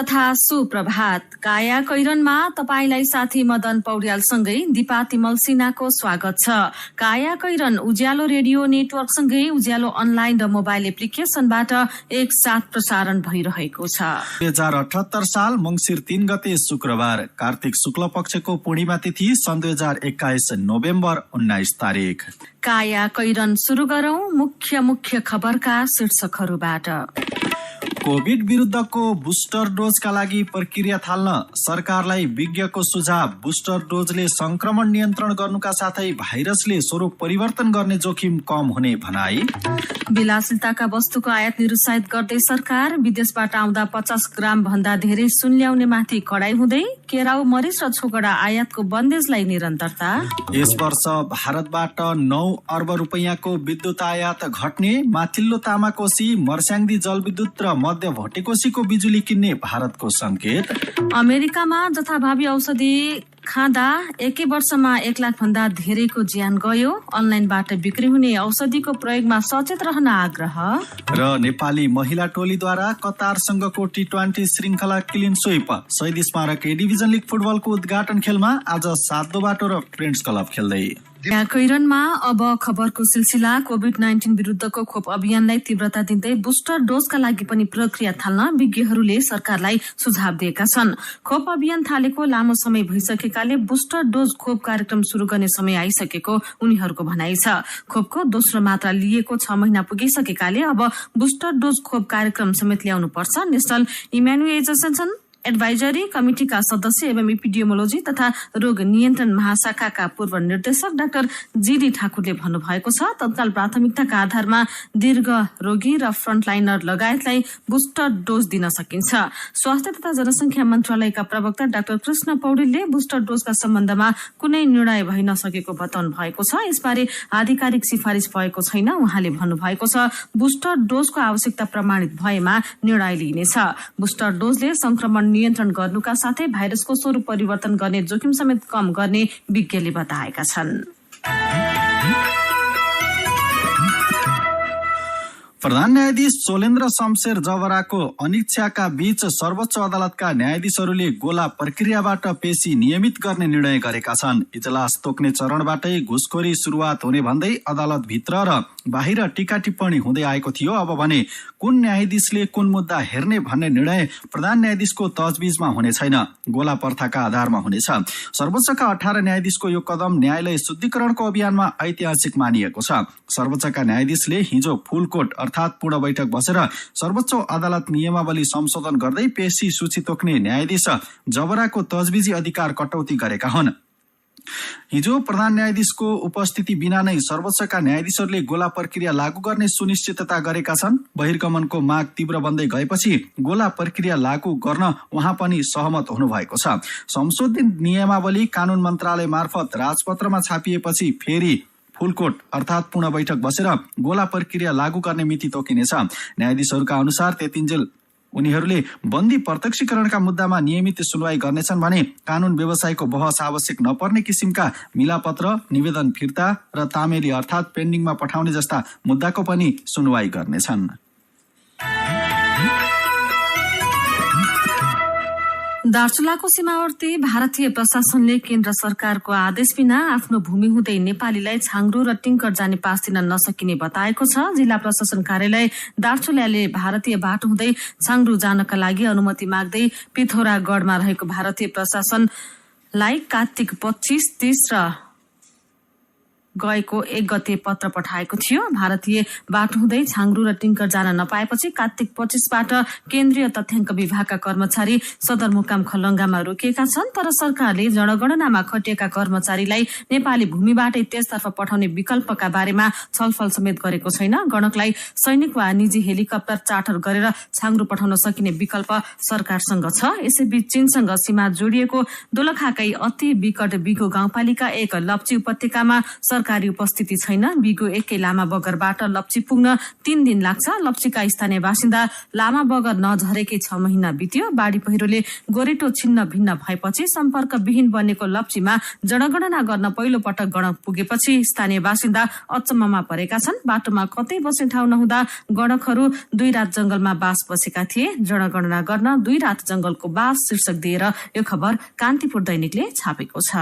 तथा सुप्रभात। काया कैरनमा तपाईलाई साथी मदन पौड्यालसँगै दिपा तिमल सिन्हाको स्वागत छ। काया कैरन उज्यालो रेडियो नेटवर्कसँगै उज्यालो अनलाइन र मोबाइल एप्लिकेशनबाट एकसाथ प्रसारण भइरहेको छ। 2078 साल मंसिर 3 गते शुक्रबार, कार्तिक शुक्ल पक्षको पूर्णिमा तिथि सन् 2021 नोभेम्बर 19 तारिक। काया कैरन सुरु गरौं मुख्य खबरका शीर्षकहरूबाट। कोभिड विरुद्धको बुस्टर डोजका लागि प्रक्रिया थाल्न सरकारलाई विज्ञको सुझाव। बुस्टर डोजले संक्रमण नियन्त्रण गर्नुका साथै भाइरसले स्वरूप परिवर्तन गर्ने जोखिम कम हुने भनाई। विलासिताका वस्तुको आयात निरुत्साहित गर्दै सरकार। विदेशबाट आउँदा 50 ग्राम भन्दा धेरै सुन ल्याउने माथि कडाई हुँदै। केराउ, मरिच र छोकडा आयातको बन्देजलाई निरन्तरता। यस वर्ष भारतबाट 9 अर्ब रुपैयाँको विद्युत आयात घट्ने। माथिल्लो तामाकोशी, मर्स्याङ्दी जलविद्युत र मध्य भट्टेकोशीको बिजुली किन्ने भारतको संकेत। अमेरिकामा जथाभावी औषधि खाँदा एकै वर्षमा 1 लाख भन्दा धेरैको ज्यान गयो। अनलाइनबाट बिक्री हुने औषधिको प्रयोगमा सचेत रहन आग्रह। र नेपाली महिला टोलीद्वारा कतारसँगको टी20 श्रृंखला क्लिन स्वीप। शहीद स्मारक ए डिभिजन लिग फुटबलको उद्घाटन खेलमा आज 7 बाटो र फ्रेन्ड्स क्लब खेल्दै। कैरनमा अब खबरको सिलसिला। कोभिड-19 विरुद्धको खोप अभियानलाई तीव्रता दिँदै बुस्टर डोजका लागि पनि प्रक्रिया थाल्न विज्ञहरूले सरकारलाई सुझाव दिएका छन्। खोप अभियान थालेको लामो समय भइसकेकाले बुस्टर डोज खोप कार्यक्रम शुरू गर्ने समय आइसकेको उनीहरूको भनाइ छ। खोपको दोस्रो मात्रा लिएको 6 महिना पुगिसकेकाले अब बुस्टर डोज खोप कार्यक्रम समेत ल्याउनु पर्छ। नेशनल इम्युनाइजेसन एडभाइजरी कमिटिका सदस्य एवं एपिडियोमोलोजी तथा रोग नियन्त्रण महाशाखाका पूर्व निर्देशक डाक्टर जीडी ठाकुरले भन्नुभएको छ। तत्काल प्राथमिकताका आधारमा दीर्घ रोगी र फ्रन्टलाइनर लगायतलाई बुस्टर डोज दिन सकिन्छ। स्वास्थ्य तथा जनसंख्या मन्त्रालयका प्रवक्ता डाक्टर कृष्ण पौडेलले बुस्टर डोजका सम्बन्धमा कुनै निर्णय भइ नसकेको बताउनु भएको छ। यसबारे आधिकारिक सिफारिस भएको छैन। उहाँले भन्नुभएको छ, बुस्टर डोजको आवश्यकता प्रमाणित भएमा निर्णय लिइनेछ। बुस्टर डोजले संक्रमण नियन्त्रण गर्नुका साथै भाइरसको स्वरूप परिवर्तन गर्ने जोखिम समेत कम गर्ने विज्ञले बताएका छन्। प्रधान न्यायाधीश सोलेन्द्र शमशेर जवराको अनिच्छाका बीच सर्वोच्च अदालतका न्यायाधीशहरूले गोला प्रक्रियाबाट पेशी नियमित गर्ने निर्णय गरेका छन्। इजलास तोक्ने चरणबाटै घुसखोरी सुरुवात हुने भन्दै अदालत भित्र र बाहिर टीका टिप्पणी हुँदै आएको थियो। अब भने कुन न्यायाधीशले कुन मुद्दा हेर्ने भन्ने निर्णय प्रधान न्यायाधीशको तजबिजमा हुने छैन, गोला प्रथाका आधारमा हुनेछ। सर्वोच्चका 18 न्यायाधीशको यो कदम न्यायालय शुद्धिकरणको अभियानमा ऐतिहासिक मानिएको छ। सर्वोच्चका न्यायाधीशले हिजो फुलकोट अर्थात पूर्ण बैठक बसेर सर्वोच्च अदालत नियमावली संशोधन गर्दै पेशी सूची तोक्ने न्यायाधीश जबराको तजबिजी अधिकार कटौती गरेका हुन्। हिजो प्रधान न्यायाधीशको उपस्थिति बिना नै सर्वोच्चका न्यायाधीशहरूले गोला प्रक्रिया लागू गर्ने सुनिश्चितता गरेका छन्। बहिर्गमनको माग तीव्र बन्दै गएपछि गोला प्रक्रिया लागू गर्न उहाँ पनि सहमत हुनुभएको छ। संशोधित नियमावली कानून मन्त्रालय मार्फत राजपत्रमा छापिएपछि फेरि फुलकोट अर्थात पूर्ण बैठक बसेर गोला प्रक्रिया लागू गर्ने मिति तोकिनेछ। न्यायाधीशहरूका अनुसार त्यतिन्जेल उनीहरूले बन्दी प्रत्यक्षीकरणका मुद्दामा नियमित सुनवाई गर्नेछन् भने कानून व्यवसायको बहस आवश्यक नपर्ने किसिमका मिलापत्र, निवेदन फिर्ता र तामेली अर्थात पेन्डिङमा पठाउने जस्ता मुद्दाको पनि सुनवाई गर्नेछन्। दार्चुलाको सीमावर्ती भारतीय प्रशासनले केन्द्र सरकारको आदेश बिना आफ्नो भूमि हुँदै नेपालीलाई छाङ्रू र टिङ्कर जाने पास दिन नसकिने बताएको छ। जिल्ला प्रशासन कार्यालय दार्चुलाले भारतीय बाटो हुँदै छाङ्रू जानका लागि अनुमति माग्दै पिथौरागढमा रहेको भारतीय प्रशासनलाई कार्तिक 25, 30 र गएको 1 गते पत्र पठाएको थियो। भारतीय बाटो हुँदै छाङ्रू र टिङ्कर जान नपाएपछि कार्तिक 25बाट केन्द्रीय तथ्याङ्क विभागका कर्मचारी सदरमुकाम खलङ्गामा रोकिएका छन्। तर सरकारले जनगणनामा खटिएका कर्मचारीलाई नेपाली भूमिबाटै त्यसतर्फ पठाउने विकल्पका बारेमा छलफल समेत गरेको छैन। गणकलाई सैनिक वा निजी हेलिकप्टर चार्टर गरेर छाङ्रू पठाउन सकिने विकल्प सरकारसँग छ। यसैबीच चीनसँग सीमा जोडिएको दोलखाकै अति विकट बिगो गाउँपालिका 1 लप्ची उपत्यकामा सरकारी उपस्थिति छैन। बिगो 1 लामा बगरबाट लप्ची पुग्न 3 दिन लाग्छ। लप्चीका स्थानीय बासिन्दा लामा बगर नझरेकै 6 महिना बित्यो। बाढी पहिरोले गोरेटो छिन्न भिन्न भएपछि सम्पर्क विहीन बनेको लप्चीमा जनगणना गर्न पहिलो पटक गणक पुगेपछि स्थानीय बासिन्दा अचम्ममा परेका छन्। बाटोमा कतै बस्ने ठाउँ नहुँदा गणकहरू 2 रात जंगलमा बास बसेका थिए। जनगणना गर्न 2 रात जंगलको बास शीर्षक दिएर यो खबर कान्तिपुर दैनिकले छापेको छ।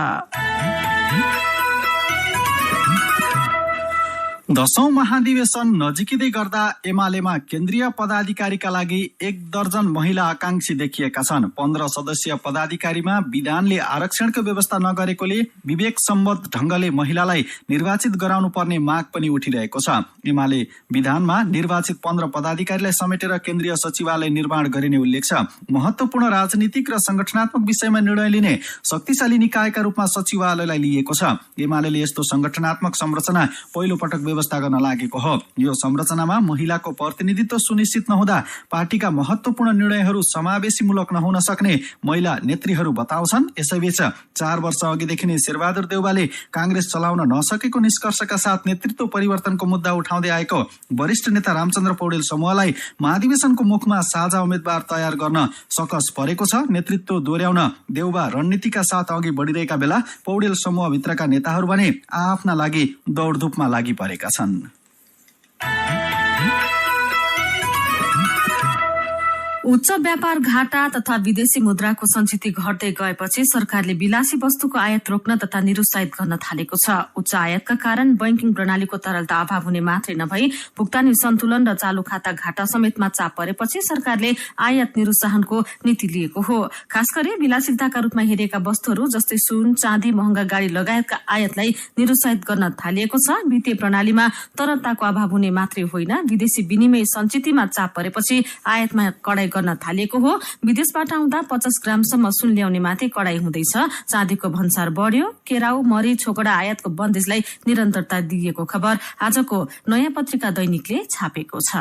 10औं महाधिवेशन नजिकिँदै गर्दा एमालेमा केन्द्रीय पदाधिकारीका लागि 1 दर्जन महिला आकांक्षी देखिएका छन्। 15 सदस्यीय पदाधिकारीमा विधानले आरक्षणको व्यवस्था नगरेकोले विवेक सम्बद्ध ढंगले महिलालाई निर्वाचित गराउनु पर्ने माग पनि उठिरहेको छ। एमाले विधानमा निर्वाचित 15 पदाधिकारीलाई समेटेर केन्द्रीय सचिवालय निर्माण गरिने उल्लेख छ। महत्वपूर्ण राजनीतिक र संगठनात्मक विषयमा निर्णय लिने शक्तिशाली निकायका रूपमा सचिवालयलाई लिएको छ। एमाले यस्तो संगठनात्मक संरचना पहिलो पटक व्यवस्था गर्न लागेको हो। यो संरचनामा महिलाको प्रतिनिधित्व सुनिश्चित नहुँदा पार्टीका महत्वपूर्ण निर्णयहरू समावेशीमूलक नहुन सक्ने महिला नेत्रीहरू बताउँछन्। यसैबीच 4 वर्ष अघिदेखि नै शेरबहादुर देउवाले कांग्रेस चलाउन नसकेको निष्कर्षका साथ नेतृत्व परिवर्तनको मुद्दा उठाउँदै आएको वरिष्ठ नेता रामचन्द्र पौडेल समूहलाई महाधिवेशनको मुखमा साझा उम्मेद्वार तयार गर्न सकस परेको छ। नेतृत्व दोहोर्याउन देउवा रणनीतिका साथ अघि बढिरहेका बेला पौडेल समूहभित्रका नेताहरू भने आफ्ना लागि दौडधुपमा लागि परेका छन्। उच्च व्यापार घाटा तथा विदेशी मुद्राको सञ्चित घट्दै गएपछि सरकारले विलासी वस्तुको आयात रोक्न तथा निरुत्साहित गर्न थालेको छ। उच्च आयातका कारण बैंकिङ प्रणालीको तरलता अभाव हुने मात्रै नभई भुक्तानी सन्तुलन र चालू खाता घाटा समेतमा चाप परेपछि सरकारले आयात निरुत्साहनको नीति लिएको हो। खास गरी विलासिताका रूपमा हेरिएका वस्तुहरू जस्तै सुन, चाँदी, महँगा गाडी लगायतका आयातलाई निरुत्साहित गर्न थालिएको छ। वित्तीय प्रणालीमा तरलताको अभाव हुने मात्रै होइन, विदेशी विनिमय सञ्चितमा चाप परेपछि आयातमा कडाई गर्न थालिएको हो। विदेशबाट आउँदा 50 ग्रामसम्म सुन ल्याउने माथि कडाई हुँदैछ। चाँदीको भन्सार बढ्यो। केराउ, मरी, छोकडा आयातको बन्देजलाई निरन्तरता दिएको खबर आजको नयाँ पत्रिका दैनिकले छापेको छ।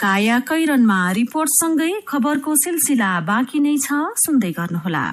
कायाकैरनमा रिपोर्टसँगै खबरको सिलसिला बाँकी नै छ, सुन्दै गर्नुहोला।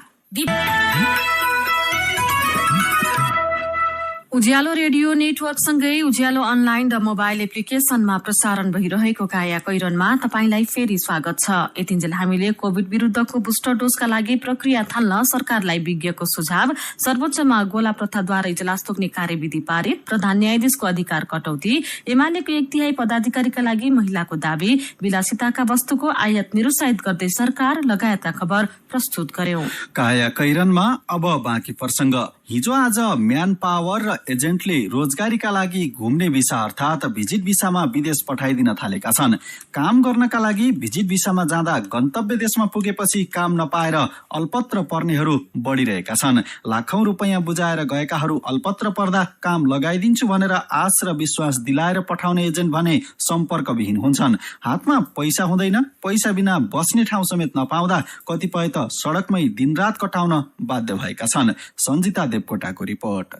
उज्यालो रेडियो नेटवर्कसँगै उज्यालो अनलाइन र मोबाइल एप्लिकेशनमा प्रसारण भइरहेको कायाकैरनमा तपाईंलाई फेरि स्वागत छ। यतिन्जेल हामीले कोविड विरूद्धको बुस्टर डोजका लागि प्रक्रिया थाल्न सरकारलाई विज्ञको सुझाव, सर्वोच्चमा गोला प्रथाद्वारा इजलास तोक्ने कार्यविधि पारित, प्रधान न्यायाधीशको अधिकार कटौती, एमालेको 1/3 पदाधिकारीका लागि महिलाको दावी, विलासिताका वस्तुको आयात निरुत्साहित गर्दै सरकार लगायतका खबर प्रस्तुत गर्यौं। कायाकैरनमा अब बाँकी प्रसंग। हिजो आज म्यान पावर र एजेन्टले रोजगारीका लागि घुम्ने भिसा अर्थात भिजिट भिसामा विदेश पठाइदिन थालेका छन्। काम गर्नका लागि भिजिट भिसामा जाँदा गन्तव्य देशमा पुगेपछि काम नपाएर अल्पत्र पर्नेहरू बढ़िरहेका छन्। लाखौं रुपैयाँ बुझाएर गएकाहरू अल्पत्र पर्दा काम लगाइदिन्छु भनेर आश र विश्वास दिलाएर पठाउने एजेन्ट भने सम्पर्कविहीन हुन्छन्। हातमा पैसा हुँदैन, पैसा बिना बस्ने ठाउँ समेत नपाउँदा कतिपय त सड़कमै दिनरात कटाउन बाध्य भएका छन्। सञ्जिता देवकोटाको रिपोर्ट।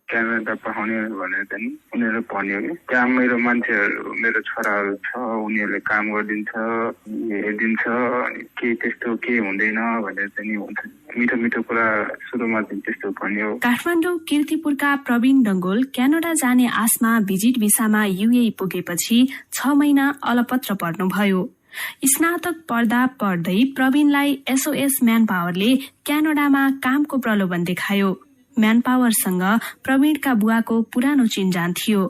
क्यानाडा पठाउने भनेर चाहिँ उनीहरू भन्यो कि त्यहाँ मेरो मान्छेहरू, मेरो छोराहरू छ, उनीहरूले काम गरिदिन्छ, हेरिदिन्छ, केही त्यस्तो केही हुँदैन भनेर चाहिँ हुन्छ। मिठो मिठो कुरा सुरुमा चाहिँ त्यस्तो भन्यो। काठमाडौँ कीर्तिपुरका प्रवीण डंगोल क्यानाडा जाने आशमा भिजिट भिसामा युए पुगेपछि 6 महिना अलपत्र पर्नुभयो। स्नातक पढ्दा पढ्दै प्रवीणलाई एसओएस म्यान पावरले क्यानाडामा कामको प्रलोभन देखायो। म्यान पावरसँग प्रवीणका बुवाको पुरानो चिनजान थियो।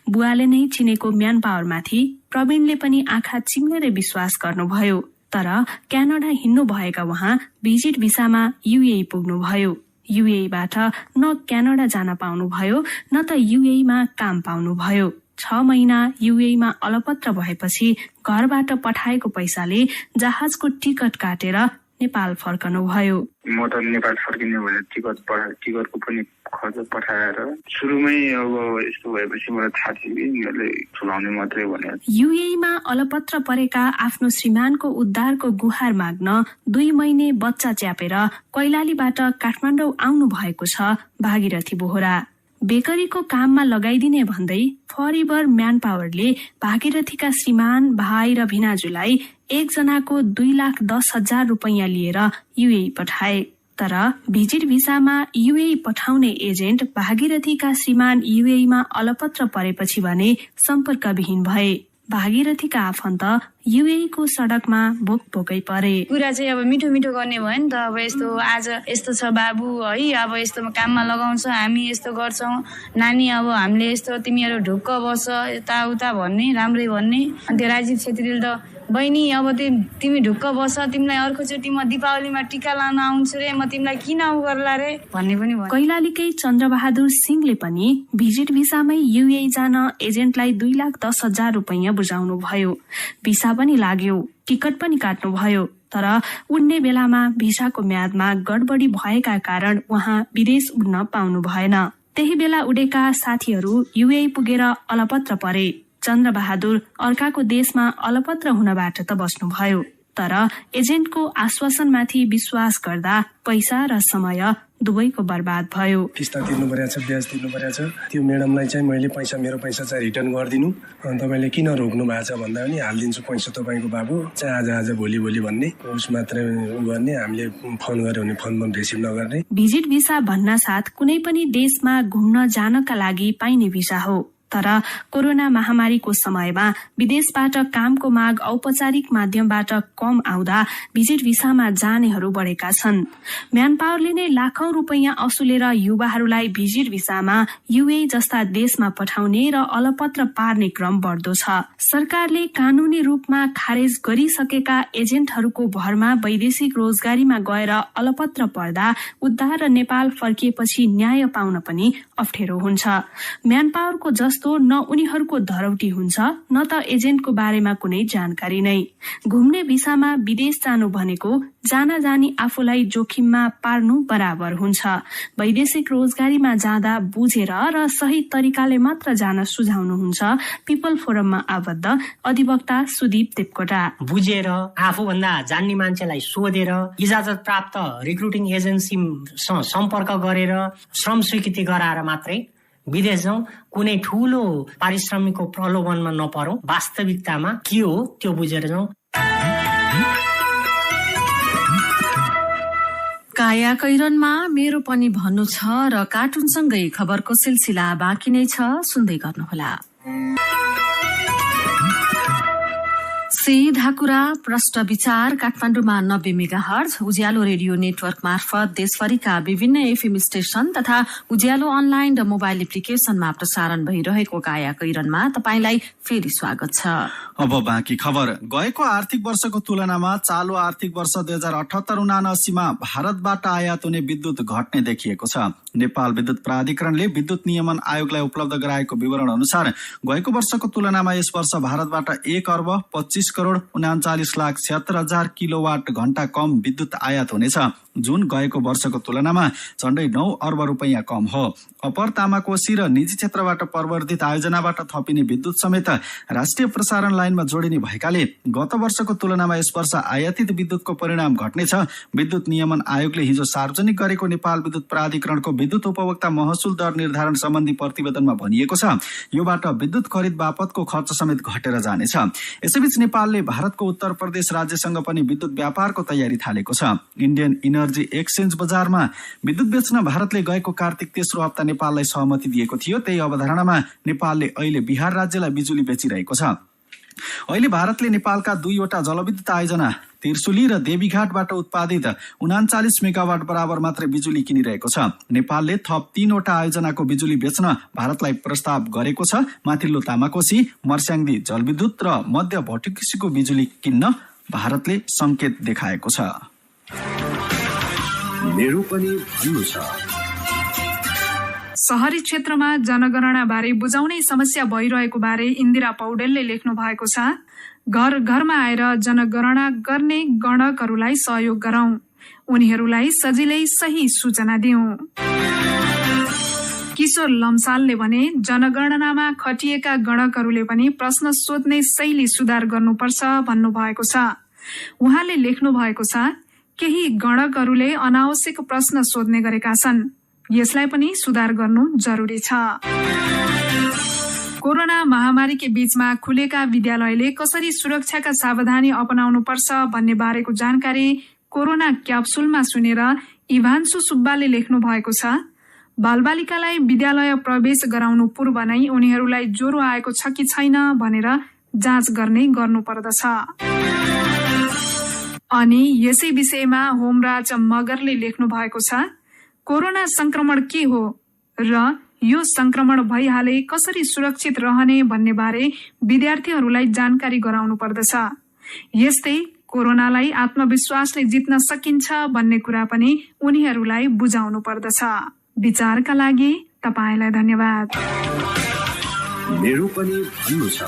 बुवाले नै चिनेको म्यान पावरमाथि प्रवीणले पनि आँखा चिम्लेर विश्वास गर्नुभयो। तर क्यानाडा हिँड्नु भएका उहाँ भिजिट भिसामा युए पुग्नुभयो। युएबाट न क्यानाडा जान पाउनुभयो न त युएमा काम पाउनुभयो। 6 महिना युएमा अलपत्र भएपछि घरबाट पठाएको पैसाले जहाजको टिकट काटेर नेपाल फर्कनुभयो। म त नेपाल फर्किने भनेर टिकटको पनि खर्च पठाएर सुरुमै अब यस्तो भएपछि मलाई थाहा थियो कि यिनीहरूले चलाउने मात्रै भनेर। युएमा अलपत्र परेका आफ्नो श्रीमानको उद्धारको गुहार माग्न 2 महिने बच्चा च्यापेर कैलालीबाट काठमाडौँ आउनु भएको छ भागीरथी बोहरा। बेकरीको काममा लगाइदिने भन्दै फरिबर म्यान पावरले भागीरथीका श्रीमान, भाइ र भिनाजुलाई एकजनाको 2,10,000 रुपैयाँ लिएर युए पठाए। तर भिजिट भिसामा युएई पठाउने एजेन्ट भागीरथीका श्रीमान युएईमा अलपत्र परेपछि भने सम्पर्कविहीन भए। भागीरथीका आफन्त युएईको सडकमा भोकभोकै परे। कुरा चाहिँ अब मिठो मिठो गर्ने भयो नि त। अब यस्तो आज यस्तो छ बाबु है, अब यस्तो काममा लगाउँछ, हामी यस्तो गर्छौँ, नानी अब हामीले यस्तो तिमीहरू ढुक्क बस यताउता भन्ने, राम्रै भन्ने। अनि त्यो राजीव छेत्रीले त बहिनी अब तिमी ढुक्क बस, तिमीलाई अर्कोचोटि म दीपावलीमा टिका लान आउँछु रे, म तिमीलाई किन उ गर्ला रे भन्ने पनि भयो। कैलालीकै चन्द्रबहादुर सिंहले पनि भिजिट भिसामै युएई जान एजेन्टलाई 2,10,000 रुपैयाँ बुझाउनु भयो। भिसा पनि लाग्यो, टिकट पनि काट्नु भयो। तर उड्ने बेलामा भिसाको म्यादमा गडबडी भएका कारण उहाँ विदेश उड्न पाउनु भएन। त्यही बेला उडेका साथीहरू युएई पुगेर अलपत्र परे। चन्द्रबहादुर अर्काको देशमा अलपत्र हुनबाट त बस्नुभयो, तर एजेन्टको आश्वासनमाथि विश्वास गर्दा पैसा र समय दुवैको बर्बाद भयो। किस्ता तिर्नु परेको छ, ब्याज तिर्नु परेको छ। त्यो म्याडमलाई चाहिँ मैले मेरो पैसा चाहिँ रिटर्न गरिदिनु, तपाईँले किन रोक्नु भएको छ भन्दा पनि हालिदिन्छु पैसा तपाईँको बाबु, चाहिँ आज भोलि भन्ने उस मात्रै गर्ने। हामीले फोन गर्यो भने फोन पनि रिसिभ नगर्ने। भिजिट भिसा भन्न साथ कुनै पनि देशमा घुम्न जानका लागि पाइने भिसा हो। तर कोरोना महामारीको समयमा विदेशबाट कामको माग औपचारिक माध्यमबाट कम आउँदा भिजिट भिसामा जानेहरू बढेका छन्। म्यान पावरले नै लाखौं रुपैयाँ असुलेर युवाहरूलाई भिजिट भिसामा युएई जस्ता देशमा पठाउने र अलपत्र पार्ने क्रम बढ्दो छ। सरकारले कानूनी रूपमा खारेज गरिसकेका एजेन्टहरूको भरमा वैदेशिक रोजगारीमा गएर अलपत्र पर्दा उद्धार र नेपाल फर्किएपछि न्याय पाउन पनि अप्ठ्यारो हुन्छ। म्यान पावरको जस्तो न उनीहरूको धरौटी हुन्छ, न त एजेन्टको बारेमा कुनै जानकारी नै। घुम्ने भिसामा विदेश जानु भनेको जाना जानी आफूलाई जोखिममा पार्नु बराबर हुन्छ। वैदेशिक रोजगारीमा जाँदा बुझेर र सही तरिकाले मात्र जान सुझाउनुहुन्छ पिपल फोरममा आबद्ध अधिवक्ता सुदीप देवकोटा। बुझेर आफूभन्दा जान्ने मान्छेलाई सोधेर इजाजत प्राप्त रिक्रुटिङ एजेन्सीसँग सम्पर्क गरेर श्रम स्वीकृति गराएर मात्रै विदेश जाउँ, कुनै ठूलो पारिश्रमिकको प्रलोभनमा नपरौं, वास्तविकतामा के हो त्यो बुझेर जाउँ। काया कैरनमा मेरो पनि भन्नु छ र कार्टुनसँगै खबरको सिलसिला बाँकी नै छ, सुन्दै गर्नुहोला। सीधा कुरा प्रष्ट विचार काठमाडौँमा 90 मेगाहर्ज उज्यालो रेडियो नेटवर्क मार्फत देशभरिका विभिन्न एफएम स्टेशन तथा उज्यालो अनलाइन र मोबाइल एप्लिकेशनमा प्रसारण भइरहेको काया कैरनमा तपाईंलाई फेरि स्वागत छ। अब बाँकी खबर। गएको आर्थिक वर्षको तुलनामा चालू आर्थिक वर्ष 2078-79 मा भारतबाट आयात हुने विद्युत घट्ने देखिएको छ। नेपाल विद्युत प्राधिकरणले विद्युत नियमन आयोगलाई उपलब्ध गराएको विवरण अनुसार गएको वर्षको तुलनामा यस वर्ष भारतबाट 1,25,39,76,000 किलोवाट घण्टा कम विद्युत आयात हुनेछ, जुन गएको वर्षको तुलनामा झण्डै 9 अर्ब रुपैयाँ कम हो। अपर तामाकोशी र निजी क्षेत्रबाट प्रवर्धित आयोजनाबाट थपिने विद्युत समेत राष्ट्रिय प्रसारण लाइनमा जोडिने भएकाले गत वर्षको तुलनामा यस वर्ष आयातित विद्युतको परिणाम घट्नेछ। विद्युत नियमन आयोगले हिजो सार्वजनिक गरेको नेपाल विद्युत प्राधिकरणको विद्युत उपभोक्ता महसुल दर निर्धारण सम्बन्धी प्रतिवेदनमा भनिएको छ, योबाट विद्युत खरिद बापतको खर्च समेत घटेर जानेछ। यसैबीच नेपालले भारतको उत्तर प्रदेश राज्यसँग पनि विद्युत व्यापारको तयारी थालेको छ। इन्डियन इनर्जी एक्सचेन्ज बजारमा विद्युत बेच्न भारतले गएको कार्तिक तेस्रो हप्ता नेपाललाई सहमति दिएको थियो। त्यही अवधारणामा नेपालले अहिले बिहार राज्यलाई बिजुली बेचिरहेको छ। अहिले भारतले नेपालका 2वटा जलविद्युत आयोजना तिर्सुली र देवीघाटबाट उत्पादित 39 मेगावाट बराबर मात्रै बिजुली किनिरहेको छ। नेपालले थप 3वटा आयोजनाको बिजुली बेच्न भारतलाई प्रस्ताव गरेको छ। माथिल्लो तामाकोशी, मर्स्याङ्दी जलविद्युत र मध्य भटुकीको बिजुली किन्न भारतले संकेत देखाएको छ। मेरो पनि भन्नु छ। शहरी क्षेत्रमा जनगणना बारे बुझाउने समस्या भइरहेको बारे इन्दिरा पौडेलले लेख्नु भएको छ। घर घरमा आएर जनगणना गर्ने गणकहरूलाई सहयोग गरौं, उनीहरूलाई सजिलै सही सूचना दिउँ। किशोर लम्सालले भने जनगणनामा खटिएका गणकहरूले पनि प्रश्न सोध्ने शैली सुधार गर्नुपर्छ भन्नुभएको छ। उहाँले लेख्नु भएको छ, केही गणकहरूले अनावश्यक प्रश्न सोध्ने गरेका छन्, यसलाई पनि सुधार गर्नु जरुरी छ। कोरोना महामारीकै बीचमा खुलेका विद्यालयले कसरी सुरक्षाका सावधानी अपनाउनु पर्छ भन्ने बारेको जानकारी कोरोना क्याप्सुलमा सुनेर इभान्सु सुब्बाले लेख्नु भएको छ, बालबालिकालाई विद्यालय प्रवेश गराउनु पूर्व नै उनीहरूलाई ज्वरो आएको छ कि छैन भनेर जाँच गर्नुपर्दछ। अनि यसै विषयमा होमराज मगरले लेख्नु भएको छ, कोरोना संक्रमण के हो र यो संक्रमण भइहाले कसरी सुरक्षित रहने भन्ने बारे विद्यार्थीहरूलाई जानकारी गराउनु पर्दछ। यस्तै कोरोनालाई आत्मविश्वासले जित्न सकिन्छ भन्ने कुरा पनि उनीहरूलाई बुझाउनु पर्दछ। विचारका लागि तपाईलाई धन्यवाद। मेरो पनि भन्नु छ।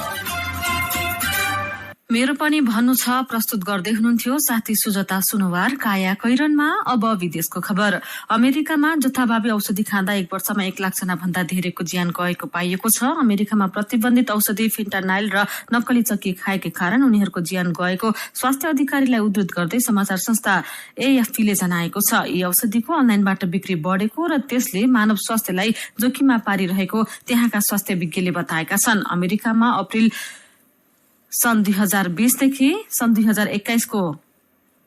मेरो पनि भन्नु छ प्रस्तुत गर्दै हुनुहुन्थ्यो साथी सुजता सुनवार। काया कैरनमा अब विदेशको खबर। अमेरिकामा जथाभावी औषधि खाँदा 1 वर्षमा 1 लाख जना भन्दा धेरैको ज्यान गएको पाइएको छ। अमेरिकामा प्रतिबन्धित औषधि फिन्टानाइल र नक्कली चक्की खाएकै कारण उनीहरूको ज्यान गएको स्वास्थ्य अधिकारीलाई उद्धृत गर्दै समाचार संस्था AFP-ले जनाएको छ। यी औषधिको अनलाइनबाट बिक्री बढेको र त्यसले मानव स्वास्थ्यलाई जोखिममा पारिरहेको त्यहाँका स्वास्थ्य विज्ञले बताएका छन्। अमेरिकामा अप्रिल सन् 2020 देखि सन् 2021 को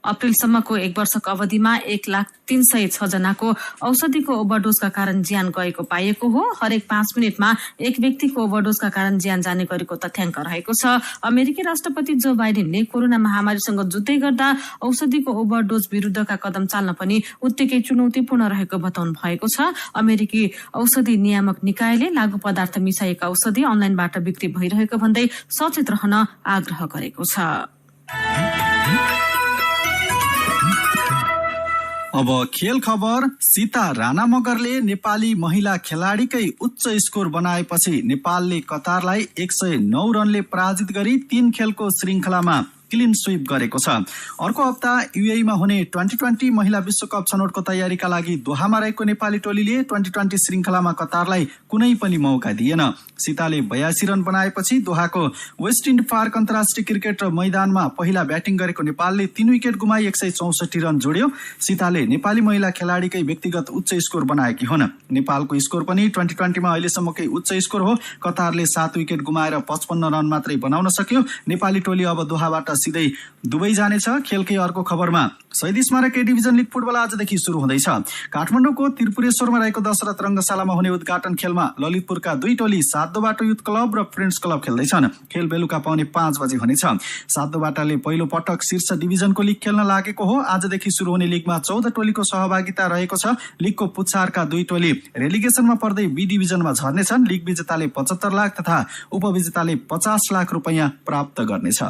अप्रिलसम्मको 1 वर्षको अवधिमा 1,306 जनाको औषधिको ओभरडोजका कारण ज्यान गएको पाइएको हो। हरेक 5 मिनटमा एक व्यक्तिको ओभरडोजका कारण ज्यान जाने गरेको तथ्याङ्क रहेको छ। अमेरिकी राष्ट्रपति जो बाइडेनले कोरोना महामारीसँग जुझ्दै गर्दा औषधिको ओभरडोज विरुद्धका कदम चाल्न पनि उत्तिकै चुनौतीपूर्ण रहेको बताउनु भएको छ। अमेरिकी औषधि नियामक निकायले लागू पदार्थ मिसाइएका औषधि अनलाइनबाट बिक्री भइरहेको भन्दै सचेत रहन आग्रह गरेको छ। अब खेल खबर। सीता राणा मगरले नेपाली महिला खेलाडीकै उच्च स्कोर बनाएपछि नेपालले कतारलाई 109 रनले पराजित गरी 3 खेलको श्रृंखलामा क्लिन स्वीप गरेको छ। अर्को हप्ता युएईमा हुने 2020 महिला विश्वकप छनौटको तयारीका लागि दोहामा रहेको नेपाली टोलीले 2020 श्रृंखलामा कतारलाई कुनै पनि मौका दिएन। सीताले 82 रन बनाएपछि दोहाको वेस्टइन्ड पार्क अन्तर्राष्ट्रिय क्रिकेट मैदानमा पहिला ब्याटिङ गरेको नेपालले 3 विकेट गुमाई 164 रन जोड्यो। सीताले नेपाली महिला खेलाडीकै व्यक्तिगत उच्च स्कोर बनाएकी हुन्। नेपालको स्कोर पनि 2020 मा अहिलेसम्मकै उच्च स्कोर हो। कतारले 7 विकेट गुमाएर 55 रन मात्रै बनाउन सक्यो। नेपाली टोली अब दोहाबाट सिधै दुबई जानेछ। खेलकै अर्को खबरमा शहीद स्मारक ए डिभिजन लिग फुटबल आजदेखि शुरू हुँदैछ। काठमाडौँको त्रिपुरेश्वरमा रहेको दशरथ रंगशालामा हुने उद्घाटन खेलमा ललितपुरका 2 टोली सातदोबाटो युथ क्लब र फ्रेन्ड्स क्लब खेल्दैछन्। खेल बेलुका पाउने 5 बजे हुनेछ। सातदोबाटाले पहिलो पटक शीर्ष डिभिजनको लिग खेल्न लागेको हो। आजदेखि शुरू हुने लिगमा 14 टोलीको सहभागिता रहेको छ। लिगको पुच्छारका 2 टोली रेलिगेसनमा पर्दै बी डिभिजनमा झर्नेछन्। लिग विजेताले 75 लाख तथा उपविजेताले 50 लाख रुपैयाँ प्राप्त गर्नेछ।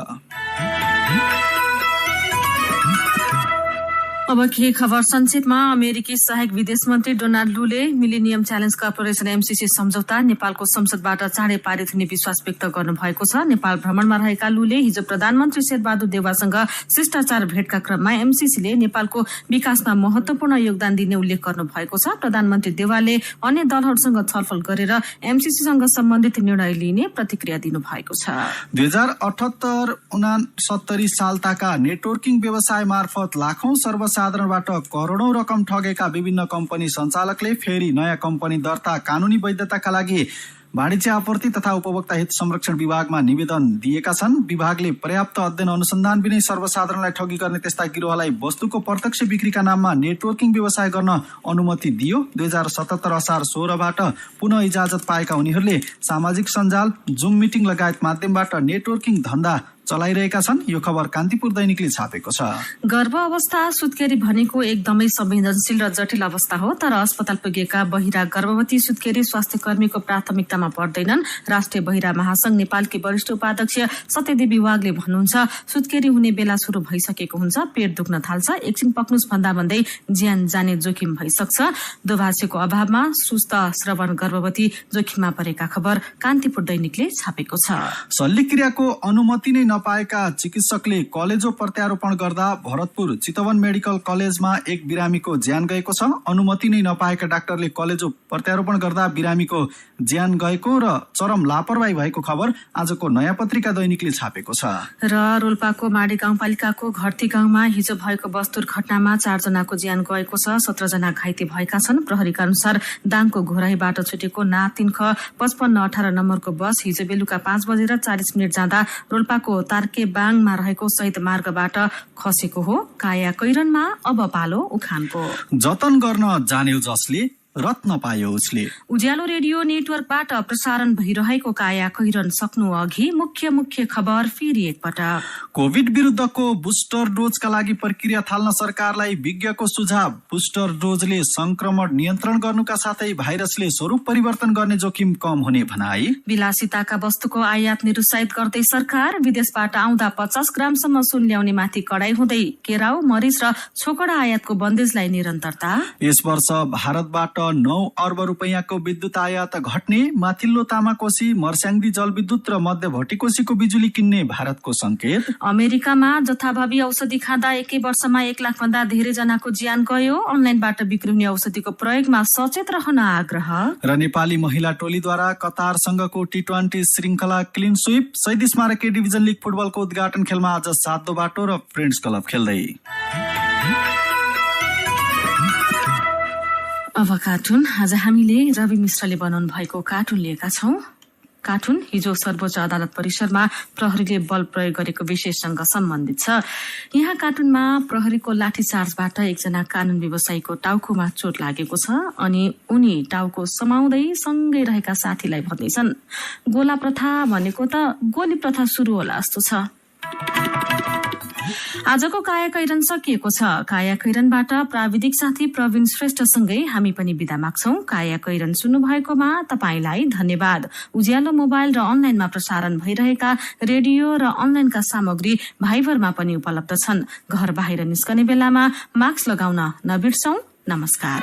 अब के खबर संक्षेपमा। अमेरिकी सहायक विदेश मन्त्री डोनाल्ड लूले मिलेनियम च्यालेन्ज कर्पोरेसन MCC सम्झौता नेपालको संसदबाट चाँडै पारित हुने विश्वास व्यक्त गर्नुभएको छ। नेपाल भ्रमणमा रहेका लूले हिजो प्रधानमन्त्री शेरबहादुर देउवासँग शिष्टाचार भेटका क्रममा MCCले नेपालको विकासमा महत्वपूर्ण योगदान दिने उल्लेख गर्नुभएको छ। प्रधानमन्त्री देउवाले अन्य दलहरूसँग छलफल गरेर MCCसँग सम्बन्धित निर्णय लिने प्रतिक्रिया दिनुभएको छ। 2078-69 सालताका नेटवर्किङ व्यवसाय मार्फत लाखौं सर्वसाधारणबाट करोडौं रकम ठगेका विभिन्न कम्पनी सञ्चालकले फेरि नयाँ कम्पनी दर्ता कानूनी वैधताका लागि वाणिज्य आपूर्ति तथा उपभोक्ता हित संरक्षण विभागमा निवेदन दिएका छन्। विभागले पर्याप्त अध्ययन अनुसन्धान बिनै सर्वसाधारणलाई ठगी गर्ने त्यस्ता गिरोहलाई वस्तुको प्रत्यक्ष बिक्रीका नाममा नेटवर्किङ व्यवसाय गर्न अनुमति दियो। 2077 असार 16बाट पुनः इजाजत पाएका उनीहरूले सामाजिक सञ्जाल, जुम मिटिङ लगायत माध्यमबाट नेटवर्किङ धन्दा चलाइरहेका छन्। यो खबर कान्तिपुर दैनिकले छापेको छ। गर्भ अवस्था सुत्केरी भनेको एकदमै संवेदनशील र जटिल अवस्था हो, तर अस्पताल पुगेका बहिरा गर्भवती सुत्केरी स्वास्थ्य कर्मीको प्राथमिकतामा पर्दैनन्। राष्ट्रिय बहिरा महासंघ नेपालकी वरिष्ठ उपाध्यक्ष सत्यदेवी वागले भन्नुहुन्छ, सुत्केरी हुने बेला शुरू भइसकेको हुन्छ, पेट दुख्न थाल्छ, एकछिन पक्नुस् भन्दा भन्दै ज्यान जाने जोखिम भइसक्छ। दोभाषीको अभावमा सुस्त श्रवण गर्भवती जोखिममा परेका खबर कान्तिपुर दैनिकले छापेको छ। शल्यक्रियाको अनुमति नै नपाएका चिकित्सकले कलेजो प्रत्यारोपण गर्दा भरतपुर चितवन मेडिकल कलेजमा एक बिरामीको ज्यान गएको छ। अनुमति नै नपाएका डाक्टरले कलेजो प्रत्यारोपण गर्दा बिरामीको ज्यान गएको र चरम लापरवाही भएको खबर आजको नयाँ पत्रिका दैनिकले छापेको छ। र रोल्पाको माडी गाउँपालिकाको घरती गाउँमा हिजो भएको बस दुर्घटनामा 4 जनाको ज्यान गएको छ। 17 जना घाइते भएका छन्। प्रहरीका अनुसार दाङको घोराईबाट छुटेको ना 3 ख 5518 नम्बरको बस हिजो बेलुका 5 बजेर 40 मिनट जाँदा रोल्पाको तार्के बाङमा रहेको शहीद मार्गबाट खसेको हो। काया कैरनमा अब पालो उखानको। जतन गर्न जान्यो जसले रत्न पायो उसले। उज्यालो रेडियो नेटवर्कबाट प्रसारण भइरहेको काया कैरन सक्नु अघि मुख्य खबर फेरि एकपटक। कोभिड विरुद्धको बुस्टर डोजका लागि प्रक्रिया थाल्न सरकारलाई विज्ञको सुझाव। बुस्टर डोजले संक्रमण नियन्त्रण गर्नुका साथै भाइरसले स्वरूप परिवर्तन गर्ने जोखिम कम हुने भनाई। विलासिताका वस्तुको आयात निरुत्साहित गर्दै सरकार। विदेशबाट आउँदा 50 ग्रामसम्म सुन ल्याउने माथि कडाई हुँदै। केराउ, मरिच र छोकडा आयातको बन्देजलाई निरन्तरता। यस वर्ष भारतबाट 9 अर्ब रुपैयाँको विद्युत आयात घट्ने। माथिल्लो तामाकोशी, मर्स्याङ्दी जलविद्युत र मध्य भट्टीकोशीको बिजुली किन्ने भारतको संकेत। अमेरिकामा जथाभावी औषधि खाँदा एकै वर्षमा 1 लाख भन्दा धेरै जनाको ज्यान गयो। अनलाइनबाट बिक्री हुने औषधिको प्रयोगमा सचेत रहन आग्रह। र नेपाली महिला टोलीद्वारा कतारसँगको T20 श्रृंखला क्लिन स्वीप। शहीद स्मारक डिभिजन लीग फुटबलको उद्घाटन खेलमा आज 7 बाटो र फ्रेन्ड्स क्लब खेल्दै। अब कार्टुन। आज हामीले रवि मिश्रले बनाउनु भएको कार्टुन लिएका छौं। कार्टुन हिजो सर्वोच्च अदालत परिसरमा प्रहरीले बल प्रयोग गरेको विषयसँग सम्बन्धित छ। यहाँ कार्टुनमा प्रहरीको लाठीचार्जबाट एकजना कानून व्यवसायीको टाउकोमा चोट लागेको छ अनि उनी टाउको समाउँदै सँगै रहेका साथीलाई भन्दैछन्, गोला प्रथा भनेको त गोली प्रथा सुरु होला जस्तो छ। आजको काया कैरन सकिएको छ। काया कैरनबाट प्राविधिक साथी प्रवीण श्रेष्ठसँगै हामी पनि बिदा माग्छौं। काया कैरन सुन्नु भएकोमा तपाईलाई धन्यवाद। उज्यालो मोबाइल र अनलाइनमा प्रसारण भइरहेका रेडियो र अनलाइनका सामग्री भाइबरमा पनि उपलब्ध छन्। घर बाहिर निस्कने बेलामा मास्क लगाउन नबिर्सौं। नमस्कार।